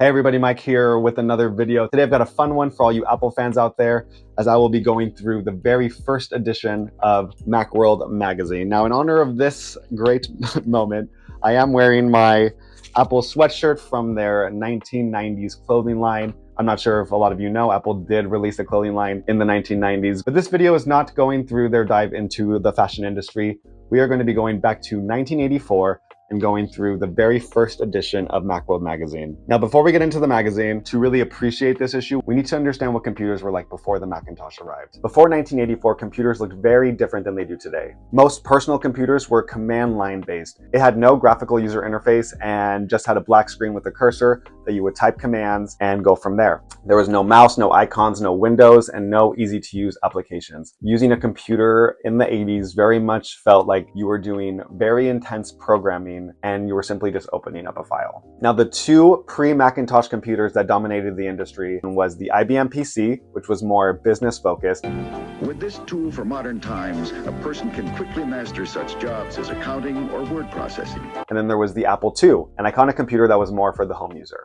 Hey everybody, Mike here with another video. Today I've got a fun one for all you Apple fans out there, as I will be going through the very first edition of Macworld Magazine. Now, in honor of this great moment, I am wearing my Apple sweatshirt from their 1990s clothing line. I'm not sure if a lot of you know, Apple did release a clothing line in the 1990s, but this video is not going through their dive into the fashion industry. We are going to be going back to 1984 and going through the very first edition of Macworld Magazine. Now, before we get into the magazine, to really appreciate this issue, we need to understand what computers were like before the Macintosh arrived. Before 1984, computers looked very different than they do today. Most personal computers were command line based. It had no graphical user interface and just had a black screen with a cursor that you would type commands and go from there. There was no mouse, no icons, no windows, and no easy to use applications. Using a computer in the 80s very much felt like you were doing very intense programming and you were simply just opening up a file. Now, the two pre-Macintosh computers that dominated the industry was the IBM PC, which was more business focused. With this tool for modern times, a person can quickly master such jobs as accounting or word processing. And then there was the Apple II, an iconic computer that was more for the home user.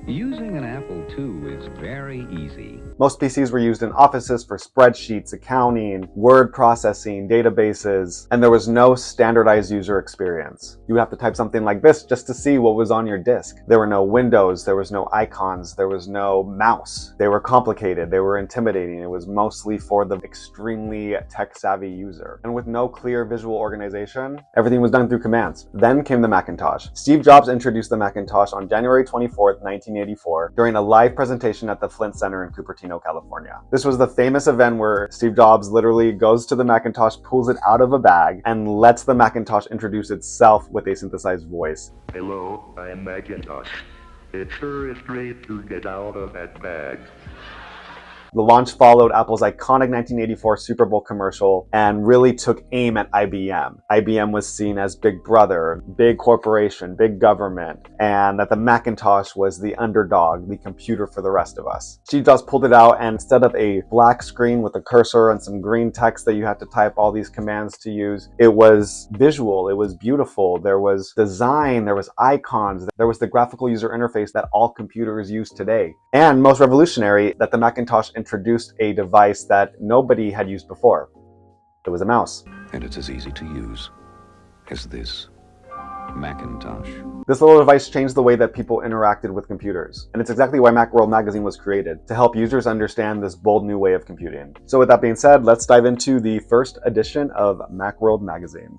Using an Apple II is very easy. Most PCs were used in offices for spreadsheets, accounting, word processing, databases, and there was no standardized user experience. You would have to type something like this just to see what was on your disk. There were no windows, there was no icons, there was no mouse. They were complicated, they were intimidating. It was mostly for the extremely tech-savvy user. And with no clear visual organization, everything was done through commands. Then came the Macintosh. Steve Jobs introduced the Macintosh on January 24th, 1984, during a live presentation at the Flint Center in Cupertino, California. This was the famous event where Steve Jobs literally goes to the Macintosh, pulls it out of a bag, and lets the Macintosh introduce itself with a synthesized voice. Hello, I'm Macintosh. It sure is great to get out of that bag. The launch followed Apple's iconic 1984 Super Bowl commercial and really took aim at IBM. IBM was seen as big brother, big corporation, big government, and that the Macintosh was the underdog, the computer for the rest of us. Steve Jobs pulled it out, and instead of a black screen with a cursor and some green text that you had to type all these commands to use, it was visual, it was beautiful, there was design, there was icons, there was the graphical user interface that all computers use today. And most revolutionary, that the Macintosh introduced a device that nobody had used before. It was a mouse. And it's as easy to use as this Macintosh. This little device changed the way that people interacted with computers. And it's exactly why Macworld Magazine was created, to help users understand this bold new way of computing. So with that being said, let's dive into the first edition of Macworld Magazine.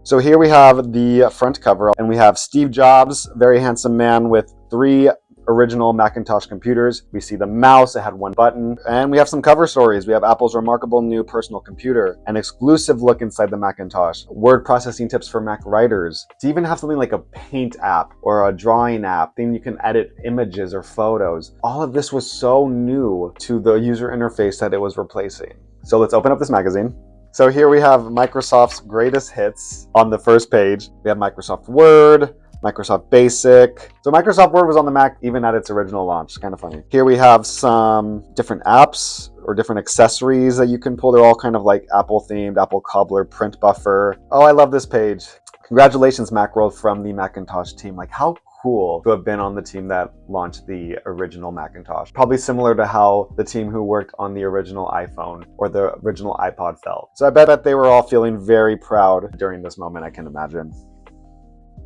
So here we have the front cover, and we have Steve Jobs, very handsome man with three original Macintosh computers. We see the mouse, it had one button, and we have some cover stories. We have Apple's remarkable new personal computer, an exclusive look inside the Macintosh, word processing tips for Mac writers, to even have something like a paint app or a drawing app, thing you can edit images or photos. All of this was so new to the user interface that it was replacing. So let's open up this magazine. So here we have Microsoft's greatest hits on the first page. We have Microsoft Word, Microsoft Basic. So Microsoft Word was on the Mac even at its original launch. Kind of funny. Here we have some different apps or different accessories that you can pull. They're all kind of like Apple themed, Apple Cobbler, print buffer. Oh, I love this page. Congratulations, Macworld, from the Macintosh team. Like, how cool to have been on the team that launched the original Macintosh. Probably similar to how the team who worked on the original iPhone or the original iPod felt. So I bet that they were all feeling very proud during this moment, I can imagine.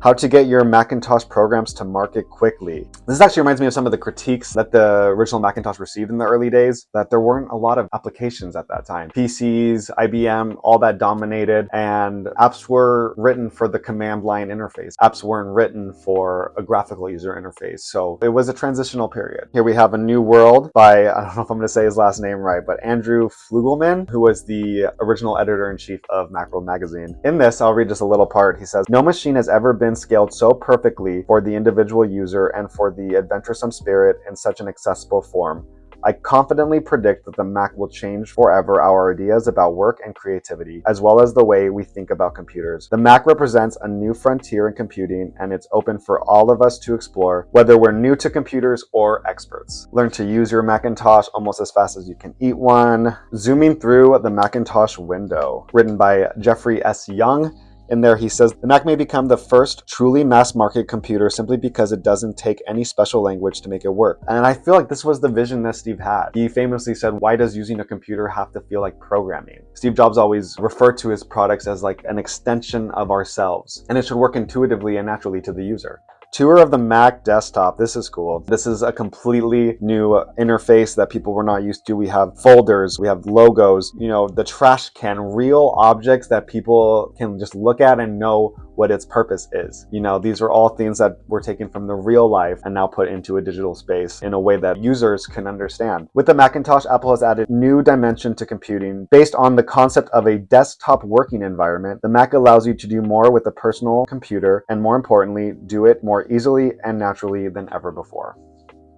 How to get your Macintosh programs to market quickly. This actually reminds me of some of the critiques that the original Macintosh received in the early days, that there weren't a lot of applications at that time. PCs, IBM, all that dominated, and apps were written for the command line interface. Apps weren't written for a graphical user interface. So it was a transitional period. Here we have A New World by, I don't know if I'm going to say his last name right, but Andrew Flugelman, who was the original editor-in-chief of Macworld Magazine. In this, I'll read just a little part. He says, "No machine has ever been scaled so perfectly for the individual user and for the adventuresome spirit in such an accessible form. I confidently predict that the Mac will change forever our ideas about work and creativity, as well as the way we think about computers. The Mac represents a new frontier in computing, and it's open for all of us to explore, whether we're new to computers or experts. Learn to use your Macintosh almost as fast as you can eat one." Zooming through the Macintosh window, written by Jeffrey S. Young. In there, he says, the Mac may become the first truly mass-market computer simply because it doesn't take any special language to make it work. And I feel like this was the vision that Steve had. He famously said, why does using a computer have to feel like programming? Steve Jobs always referred to his products as like an extension of ourselves, and it should work intuitively and naturally to the user. Tour of the Mac desktop. This is cool. This is a completely new interface that people were not used to. We have folders, we have logos, you know, the trash can, real objects that people can just look at and know what its purpose is. You know, these are all things that were taken from the real life and now put into a digital space in a way that users can understand. With the Macintosh, Apple has added new dimension to computing. Based on the concept of a desktop working environment, the Mac allows you to do more with a personal computer and, more importantly, do it more easily and naturally than ever before.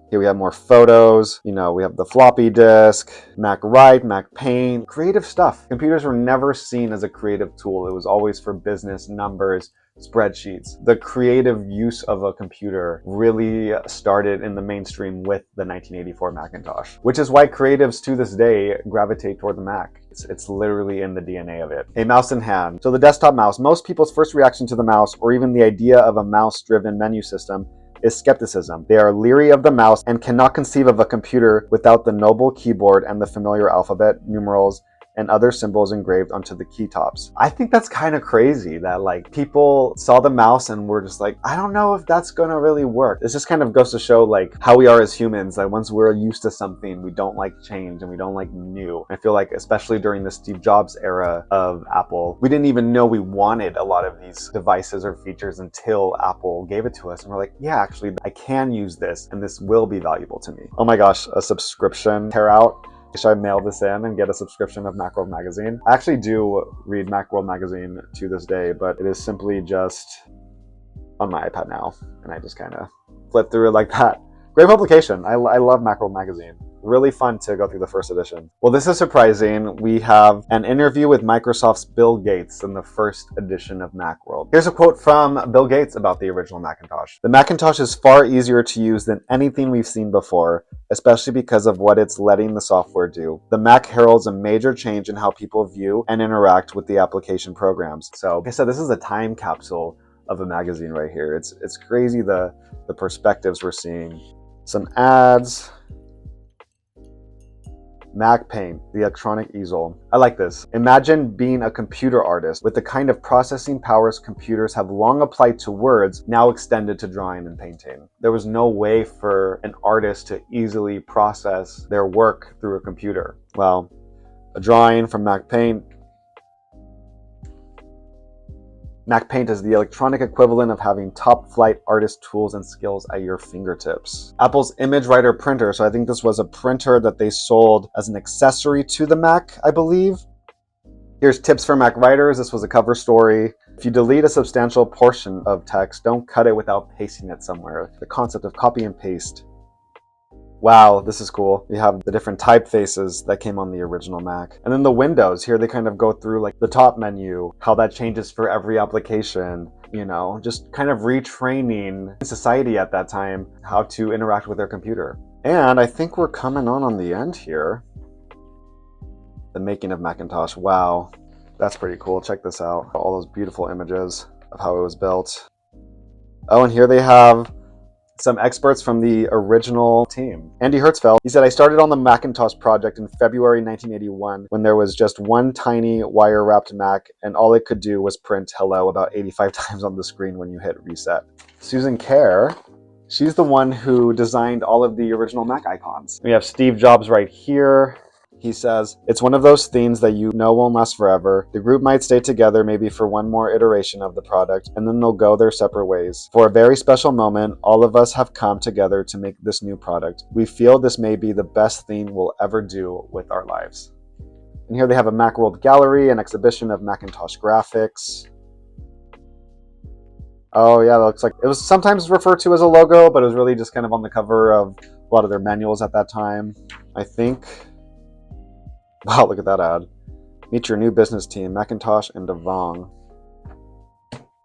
Here we have more photos, you know, we have the floppy disk, Mac Write, Mac Paint, creative stuff. Computers were never seen as a creative tool. It was always for business, numbers, spreadsheets. The creative use of a computer really started in the mainstream with the 1984 Macintosh, which is why creatives to this day gravitate toward the Mac. It's literally in the DNA of it. A mouse in hand. So the desktop mouse, most people's first reaction to the mouse, or even the idea of a mouse-driven menu system, is skepticism. They are leery of the mouse and cannot conceive of a computer without the noble keyboard and the familiar alphabet, numerals, and other symbols engraved onto the key tops. I think that's kind of crazy that like people saw the mouse and were just like, I don't know if that's gonna really work. This just kind of goes to show like how we are as humans. Like once we're used to something, we don't like change and we don't like new. I feel like especially during the Steve Jobs era of Apple, we didn't even know we wanted a lot of these devices or features until Apple gave it to us. And we're like, yeah, actually I can use this and this will be valuable to me. Oh my gosh, a subscription tear out. Should I mail this in and get a subscription of Macworld Magazine? I actually do read Macworld Magazine to this day, but it is simply just on my iPad now, and I just kind of flip through it like that. Great publication. I love Macworld Magazine. Really fun to go through the first edition. Well, this is surprising. We have an interview with Microsoft's Bill Gates in the first edition of Macworld. Here's a quote from Bill Gates about the original Macintosh. The Macintosh is far easier to use than anything we've seen before, especially because of what it's letting the software do. The Mac heralds a major change in how people view and interact with the application programs. So, like I said, this is a time capsule of a magazine right here. It's crazy the perspectives we're seeing. Some ads. Mac Paint, the electronic easel. I like this. Imagine being a computer artist with the kind of processing powers computers have long applied to words, now extended to drawing and painting. There was no way for an artist to easily process their work through a computer. Well, a drawing from Mac Paint. Mac Paint is the electronic equivalent of having top-flight artist tools and skills at your fingertips. Apple's Image Writer printer, so I think this was a printer that they sold as an accessory to the Mac, I believe. Here's tips for Mac writers. This was a cover story. If you delete a substantial portion of text, don't cut it without pasting it somewhere. The concept of copy and paste. Wow, this is cool. You have the different typefaces that came on the original Mac. And then the windows, here they kind of go through like the top menu, how that changes for every application, you know, just kind of retraining society at that time, how to interact with their computer. And I think we're coming on the end here. The making of Macintosh, wow. That's pretty cool, check this out. All those beautiful images of how it was built. Oh, and here they have some experts from the original team. Andy Hertzfeld, he said, I started on the Macintosh project in February 1981 when there was just one tiny wire-wrapped Mac and all it could do was print hello about 85 times on the screen when you hit reset. Susan Kerr, she's the one who designed all of the original Mac icons. We have Steve Jobs right here. He says, it's one of those things that you know won't last forever. The group might stay together maybe for one more iteration of the product, and then they'll go their separate ways. For a very special moment, all of us have come together to make this new product. We feel this may be the best thing we'll ever do with our lives. And here they have a Macworld gallery, an exhibition of Macintosh graphics. Oh yeah, that looks like it was sometimes referred to as a logo, but it was really just kind of on the cover of a lot of their manuals at that time, I think. Wow, look at that ad. Meet your new business team, Macintosh and Devon.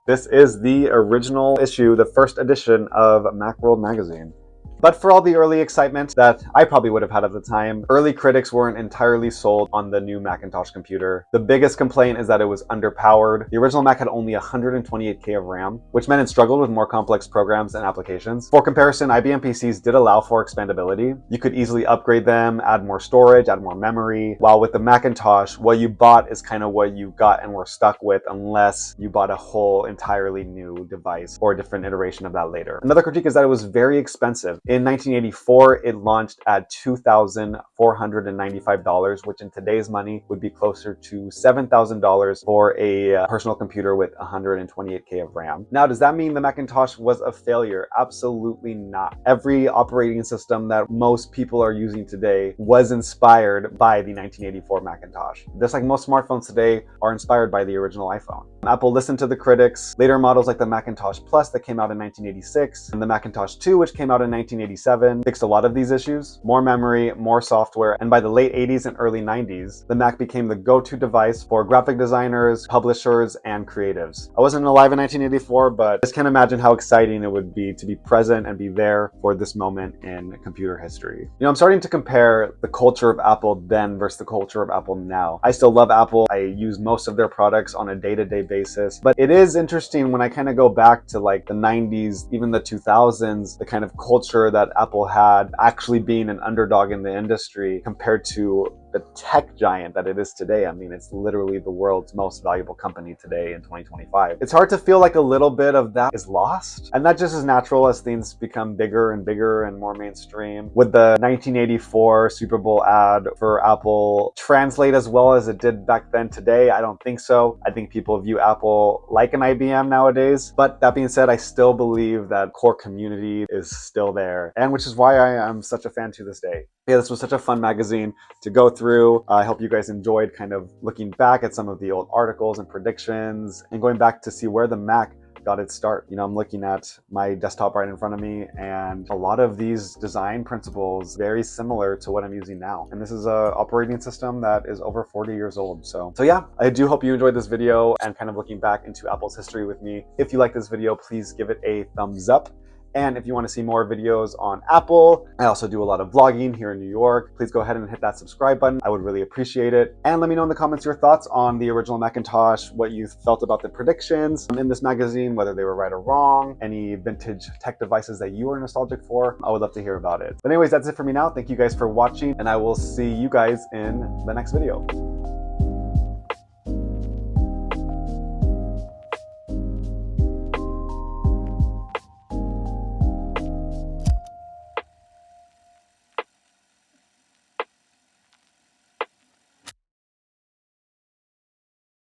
This is the original issue, the first edition of Macworld Magazine. But for all the early excitement that I probably would have had at the time, early critics weren't entirely sold on the new Macintosh computer. The biggest complaint is that it was underpowered. The original Mac had only 128K of RAM, which meant it struggled with more complex programs and applications. For comparison, IBM PCs did allow for expandability. You could easily upgrade them, add more storage, add more memory, while with the Macintosh, what you bought is kind of what you got and were stuck with unless you bought a whole entirely new device or a different iteration of that later. Another critique is that it was very expensive. In 1984, it launched at $2,495, which in today's money would be closer to $7,000 for a personal computer with 128K of RAM. Now, does that mean the Macintosh was a failure? Absolutely not. Every operating system that most people are using today was inspired by the 1984 Macintosh. Just like most smartphones today are inspired by the original iPhone. Apple listened to the critics. Later models like the Macintosh Plus that came out in 1986 and the Macintosh 2, which came out in 1987, fixed a lot of these issues. More memory, more software, and by the late 80s and early 90s, the Mac became the go-to device for graphic designers, publishers, and creatives. I wasn't alive in 1984, but I just can't imagine how exciting it would be to be present and be there for this moment in computer history. You know, I'm starting to compare the culture of Apple then versus the culture of Apple now. I still love Apple. I use most of their products on a day-to-day basis, but it is interesting when I kind of go back to like the 90s, even the 2000s, the kind of culture that Apple had actually being an underdog in the industry compared to the tech giant that it is today. I mean, it's literally the world's most valuable company today in 2025. It's hard to feel like a little bit of that is lost. And that just is natural as things become bigger and bigger and more mainstream. Would the 1984 Super Bowl ad for Apple translate as well as it did back then today? I don't think so. I think people view Apple like an IBM nowadays. But that being said, I still believe that core community is still there, and which is why I am such a fan to this day. Yeah, this was such a fun magazine to go through. I hope you guys enjoyed kind of looking back at some of the old articles and predictions and going back to see where the Mac got its start. You know, I'm looking at my desktop right in front of me, and a lot of these design principles very similar to what I'm using now. And this is a operating system that is over 40 years old. So yeah, I do hope you enjoyed this video and kind of looking back into Apple's history with me. If you like this video, please give it a thumbs up. And if you want to see more videos on Apple, I also do a lot of vlogging here in New York. Please go ahead and hit that subscribe button. I would really appreciate it. And let me know in the comments your thoughts on the original Macintosh, what you felt about the predictions in this magazine, whether they were right or wrong, any vintage tech devices that you are nostalgic for. I would love to hear about it. But anyways, that's it for me now. Thank you guys for watching, and I will see you guys in the next video.